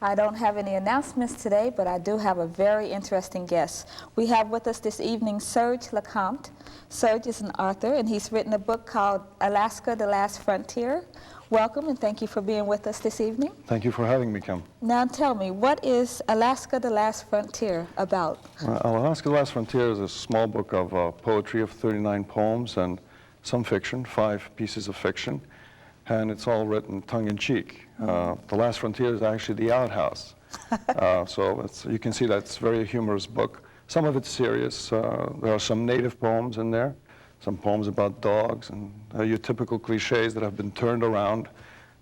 I don't have any announcements today, but I do have a very interesting guest. We have with us this evening Serge Lecomte. Serge is an author, and he's written a book called Alaska, the Last Frontier. Welcome, and thank you for being with us this evening. Thank you for having me, Kim. Now tell me, what is Alaska, the Last Frontier about? Alaska, the Last Frontier is a small book of poetry of 39 poems and some fiction, 5 pieces of fiction, and it's all written tongue-in-cheek. The Last Frontier is actually the outhouse. So you can see that's a very humorous book. Some of it's serious. There are some native poems in there, some poems about dogs, and your typical cliches that have been turned around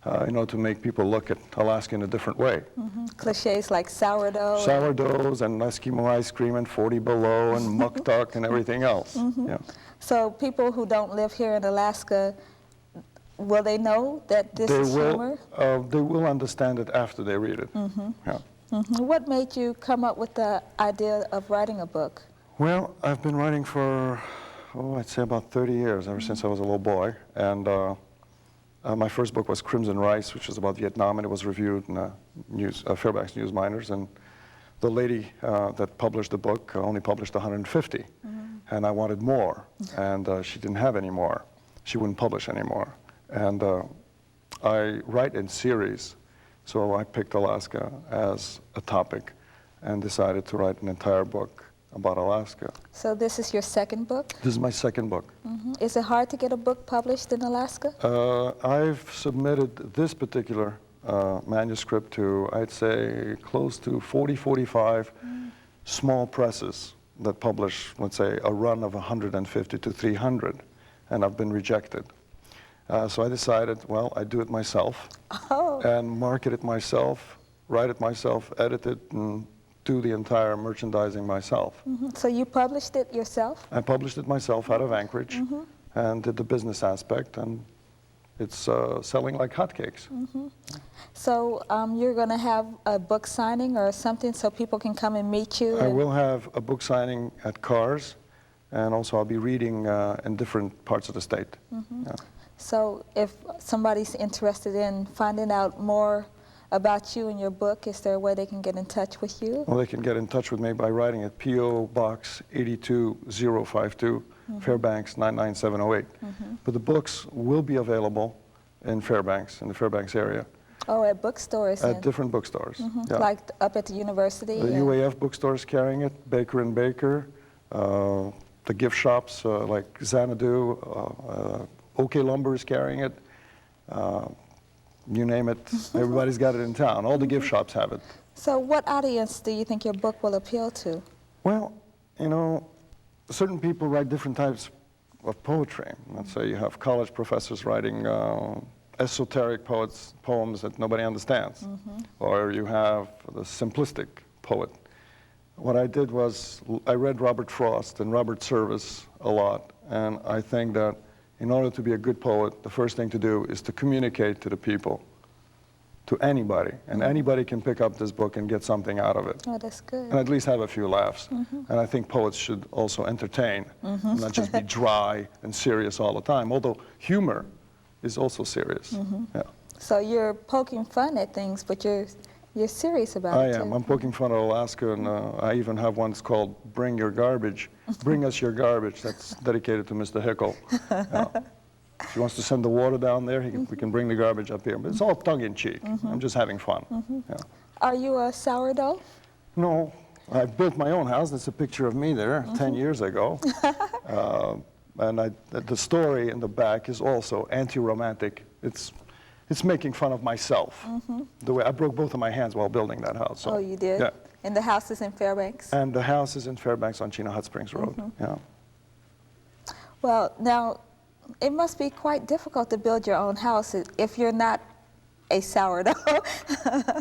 to make people look at Alaska in a different way. Cliches like sourdough. Sourdoughs and Eskimo ice cream and 40 below and muck duck and everything else. Yeah. So people who don't live here in Alaska, will they know that this is humor? They will understand it after they read it. Yeah. What made you come up with the idea of writing a book? Well, I've been writing for, I'd say about 30 years, ever since I was a little boy. And my first book was Crimson Rice, which was about Vietnam, and it was reviewed in Fairbanks News Miners. And the lady that published the book only published 150. And I wanted more, and she didn't have any more. She wouldn't publish anymore. And I write in series, so I picked Alaska as a topic and decided to write an entire book about Alaska. So this is your second book? This is my second book. Is it hard to get a book published in Alaska? I've submitted this particular manuscript to, I'd say, close to 40, 45 small presses that publish, let's say, a run of 150 to 300, and I've been rejected. So I decided, well, I'd do it myself and market it myself, write it myself, edit it, and do the entire merchandising myself. So you published it yourself? I published it myself out of Anchorage and did the business aspect, and it's selling like hotcakes. So you're going to have a book signing or something so people can come and meet you? I will have a book signing at Cars, and also I'll be reading in different parts of the state. Yeah. So if somebody's interested in finding out more about you and your book, is there a way they can get in touch with you? Well, they can get in touch with me by writing at P.O. Box 82052, Fairbanks 99708. But the books will be available in Fairbanks, in the Fairbanks area. Oh, at bookstores? At different bookstores. Yeah. Like up at the university? The UAF bookstores carrying it, Baker & Baker, the gift shops like Xanadu, OK Lumber is carrying it. You name it, everybody's got it in town. All the gift shops have it. So what audience do you think your book will appeal to? Well, certain people write different types of poetry. Let's say you have college professors writing esoteric poems that nobody understands. Or you have the simplistic poet. What I did was I read Robert Frost and Robert Service a lot, and I think that in order to be a good poet, the first thing to do is to communicate to the people, to anybody. And anybody can pick up this book and get something out of it. Oh, that's good. And at least have a few laughs. And I think poets should also entertain, not just be dry and serious all the time, although humor is also serious. Yeah. So you're poking fun at things, but you're serious about it, I am. too. I'm poking fun at Alaska, and I even have one that's called Bring Your Garbage. Bring us your garbage. That's dedicated to Mr. Hickle. If he wants to send the water down there, we can bring the garbage up here. But it's all tongue-in-cheek. I'm just having fun. Yeah. Are you a sourdough? No. I built my own house. That's a picture of me there 10 years ago. And the story in the back is also anti-romantic. It's making fun of myself. The way I broke both of my hands while building that house. So, oh, you did? Yeah. And the house is in Fairbanks? And the house is in Fairbanks on Chino Hot Springs Road. Yeah. Well, now, it must be quite difficult to build your own house if you're not a sourdough.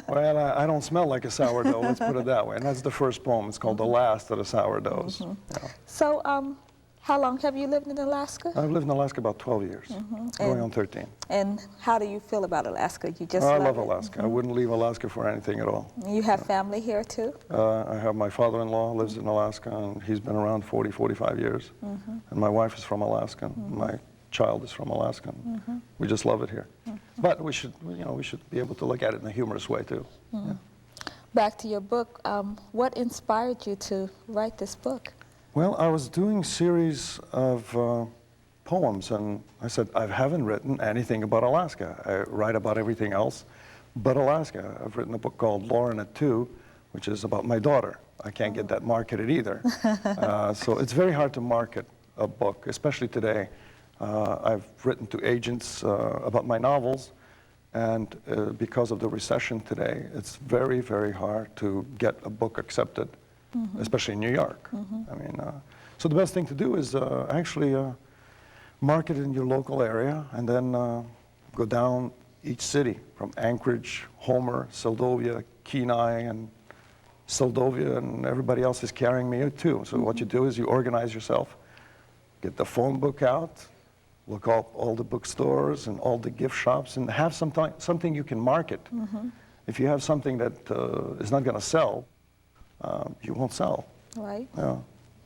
Well, I don't smell like a sourdough, let's put it that way. And that's the first poem. It's called The Last of the Sourdoughs. Yeah. So, how long have you lived in Alaska? I've lived in Alaska about 12 years, going on 13. And how do you feel about Alaska? You just I love love Alaska. I wouldn't leave Alaska for anything at all. You have family here, too? I have my father-in-law lives in Alaska, and he's been around 40, 45 years. And my wife is from Alaska. My child is from Alaska. We just love it here. But we should be able to look at it in a humorous way, too. Yeah. Back to your book, what inspired you to write this book? Well, I was doing series of poems, and I said, I haven't written anything about Alaska. I write about everything else but Alaska. I've written a book called Lauren at 2, which is about my daughter. I can't get that marketed either. So it's very hard to market a book, especially today. I've written to agents about my novels, and because of the recession today, it's very, very hard to get a book accepted, especially in New York. I mean, so the best thing to do is actually market it in your local area, and then go down each city from Anchorage, Homer, Seldovia, Kenai, and Seldovia, and everybody else is carrying me too. So what you do is you organize yourself, get the phone book out, look up all the bookstores and all the gift shops, and have something you can market. If you have something that is not going to sell, you won't sell. Right. Yeah.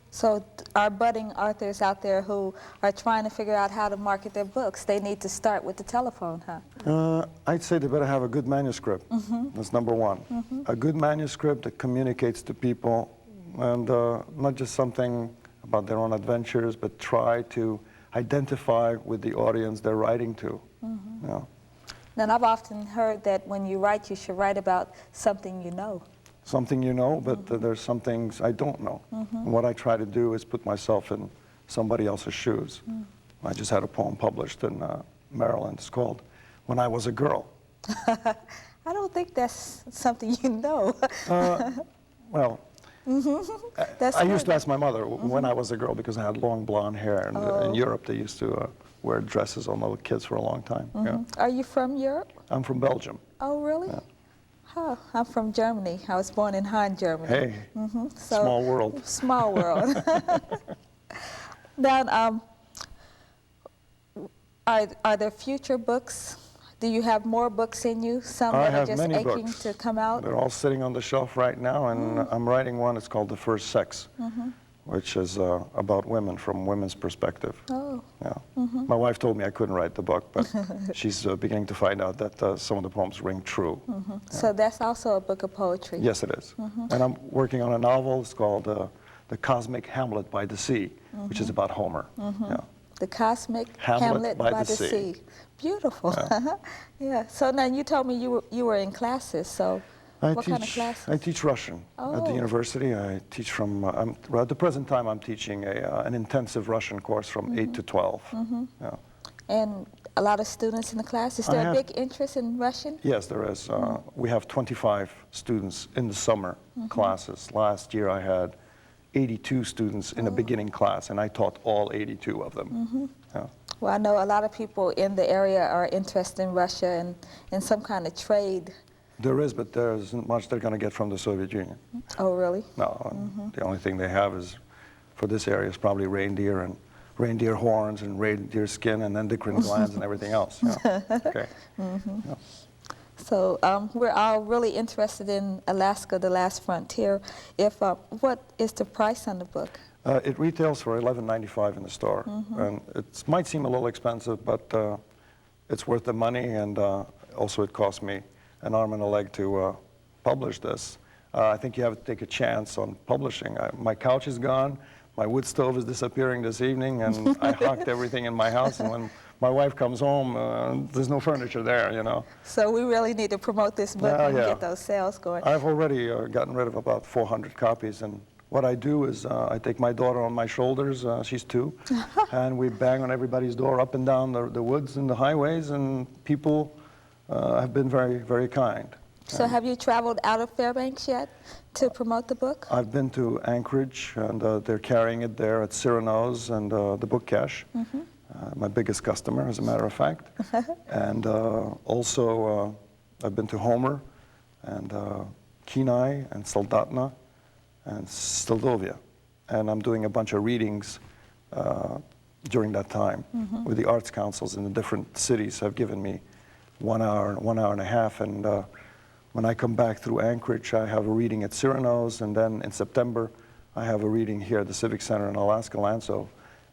So our budding authors out there who are trying to figure out how to market their books, they need to start with the telephone, huh? I'd say they better have a good manuscript. That's number one. A good manuscript that communicates to people, and not just something about their own adventures, but try to identify with the audience they're writing to. Yeah. Then I've often heard that when you write, you should write about something you know. Something you know, but there's some things I don't know. And what I try to do is put myself in somebody else's shoes. I just had a poem published in Maryland. It's called When I Was a Girl. I don't think that's something you know. Well, I used to ask my mother when I was a girl because I had long blonde hair. And in Europe, they used to wear dresses on little kids for a long time. Yeah. Are you from Europe? I'm from Belgium. Oh, really? Yeah. Huh. I'm from Germany. I was born in Hahn, Germany. Hey, So, small world. Small world. Now, are there future books? Do you have more books in you? Some I that are have just many aching books. to come out? They're all sitting on the shelf right now, and I'm writing one. It's called The First Sex, which is about women from women's perspective. Oh. Yeah. My wife told me I couldn't write the book, but she's beginning to find out that some of the poems ring true. Yeah. So that's also a book of poetry? Yes, it is. And I'm working on a novel. It's called The Cosmic Hamlet by the Sea, which is about Homer. Yeah. The Cosmic Hamlet by the Sea. Beautiful. Yeah. So now you told me you were in classes. So what kind of classes? I teach Russian at the university. I teach from, at the present time, I'm teaching an intensive Russian course from 8 to 12. Yeah. And a lot of students in the class. Is there a big interest in Russian? Yes, there is. We have 25 students in the summer classes. Last year I had 82 students in the beginning class, and I taught all 82 of them. Yeah. Well, I know a lot of people in the area are interested in Russia and in some kind of trade. There is, but there isn't much they're going to get from the Soviet Union. Oh, really? No, the only thing they have is, for this area, is probably reindeer and reindeer horns and reindeer skin and endocrine glands and everything else. Yeah. Okay. Yeah. So we're all really interested in Alaska, the Last Frontier. What is the price on the book? It retails for $11.95 in the store, and it might seem a little expensive, but it's worth the money, and also it cost me an arm and a leg to publish this. I think you have to take a chance on publishing. My couch is gone, my wood stove is disappearing this evening, and I hocked everything in my house, and when my wife comes home, there's no furniture there, you know. So we really need to promote this book and get those sales going. I've already gotten rid of about 400 copies, and what I do is I take my daughter on my shoulders, she's 2, and we bang on everybody's door up and down the woods and the highways, and people have been very, very kind. So have you traveled out of Fairbanks yet to promote the book? I've been to Anchorage, and they're carrying it there at Cyrano's and the Book Cache. My biggest customer, as a matter of fact. And also, I've been to Homer, and Kenai, and Soldotna, and Seldovia. And I'm doing a bunch of readings during that time with the arts councils in the different cities have given me 1 hour, 1 hour and a half. And when I come back through Anchorage, I have a reading at Cyrano's, and then in September, I have a reading here at the Civic Center in Alaska Land. So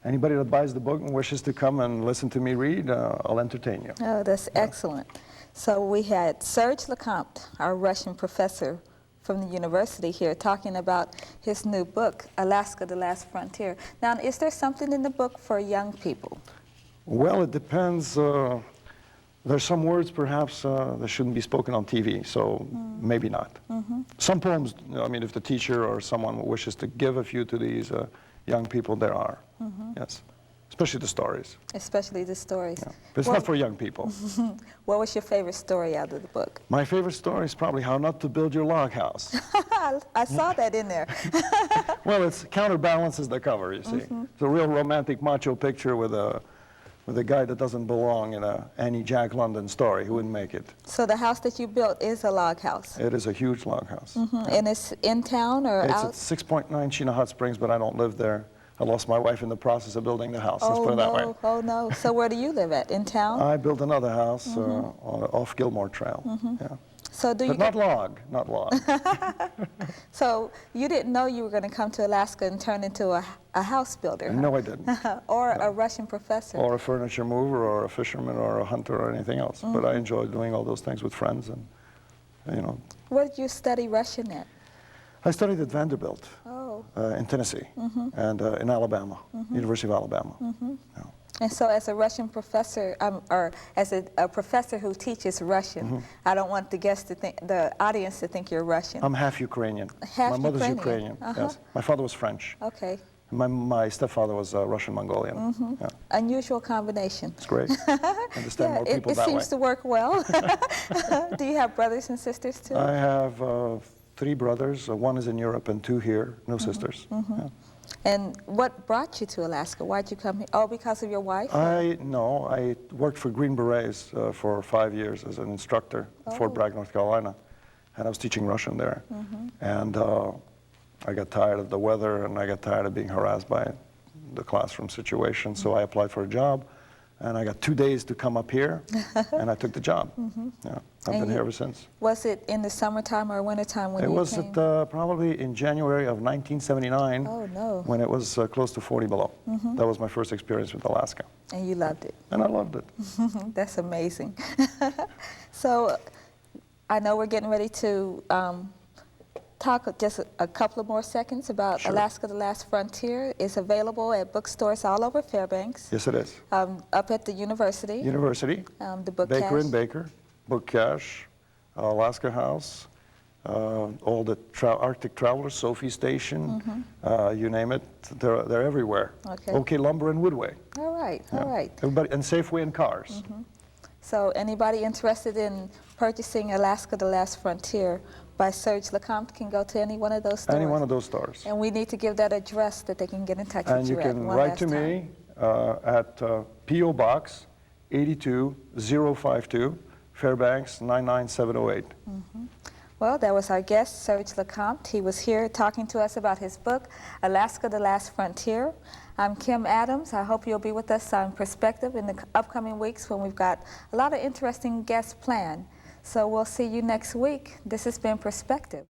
anybody that buys the book and wishes to come and listen to me read, I'll entertain you. Oh, that's excellent. So we had Serge Lecomte, our Russian professor from the university here, talking about his new book, Alaska, the Last Frontier. Now, is there something in the book for young people? Well, it depends. There's some words perhaps that shouldn't be spoken on TV, so maybe not. Some poems, I mean, if the teacher or someone wishes to give a few to these young people, there are, yes. Especially the stories. Especially the stories. Yeah. But it's not for young people. What was your favorite story out of the book? My favorite story is probably How Not to Build Your Log House. I saw that in there. Well, it counterbalances the cover, you see. It's a real romantic macho picture with a guy that doesn't belong in a Annie Jack London story. Who wouldn't make it? So the house that you built is a log house? It is a huge log house. And it's in town or out? It's at 6.9 Sheena Hot Springs, but I don't live there. I lost my wife in the process of building the house. Let's put it that way. Oh, no. So where do you live at? In town? I built another house off Gilmore Trail. Yeah. So do you But not log. So you didn't know you were going to come to Alaska and turn into a house builder? Huh? No, I didn't. Or a Russian professor? Or a furniture mover, or a fisherman, or a hunter, or anything else. But I enjoyed doing all those things with friends, and you know. Where did you study Russian at? I studied at Vanderbilt in Tennessee and in Alabama, University of Alabama. Yeah. And so as a Russian professor, or as a professor who teaches Russian, I don't want the audience to think you're Russian. I'm half Ukrainian. Half My mother's Ukrainian. Yes. My father was French. Okay. My stepfather was Russian-Mongolian. Yeah. Unusual combination. It's great. Understand more people it that way. seems to work well. Do you have brothers and sisters too? I have 3 brothers. 1 is in Europe and 2 here. No sisters. Yeah. And what brought you to Alaska? Why'd you come here? Oh, because of your wife? No, I worked for Green Berets for 5 years as an instructor at Fort Bragg, North Carolina, and I was teaching Russian there. And I got tired of the weather, and I got tired of being harassed by the classroom situation, so I applied for a job, and I got 2 days to come up here, and I took the job. Yeah, I've been here ever since. Was it in the summertime or wintertime when you came? It was probably in January of 1979. Oh, no. When it was close to 40 below. That was my first experience with Alaska. And you loved it? And I loved it. That's amazing. So I know we're getting ready to talk just a couple of more seconds about Alaska, the Last Frontier. It's available at bookstores all over Fairbanks. Yes, it is. Up at the university. The Book Baker Cache. and Baker, Book Cache, Alaska House, all the Arctic Travelers, Sophie Station, you name it, they're everywhere. Okay. OK Lumber and Woodway. All right, all right. Everybody, and Safeway and Cars. So anybody interested in purchasing Alaska, the Last Frontier by Serge Lecomte can go to any one of those stores? Any one of those stores. And we need to give that address that they can get in touch with you at. And you can write to me at P.O. Box 82052, Fairbanks 99708. Well, that was our guest, Serge Lecomte. He was here talking to us about his book, Alaska, the Last Frontier. I'm Kim Adams. I hope you'll be with us on Perspective in the upcoming weeks when we've got a lot of interesting guests planned. So we'll see you next week. This has been Perspective.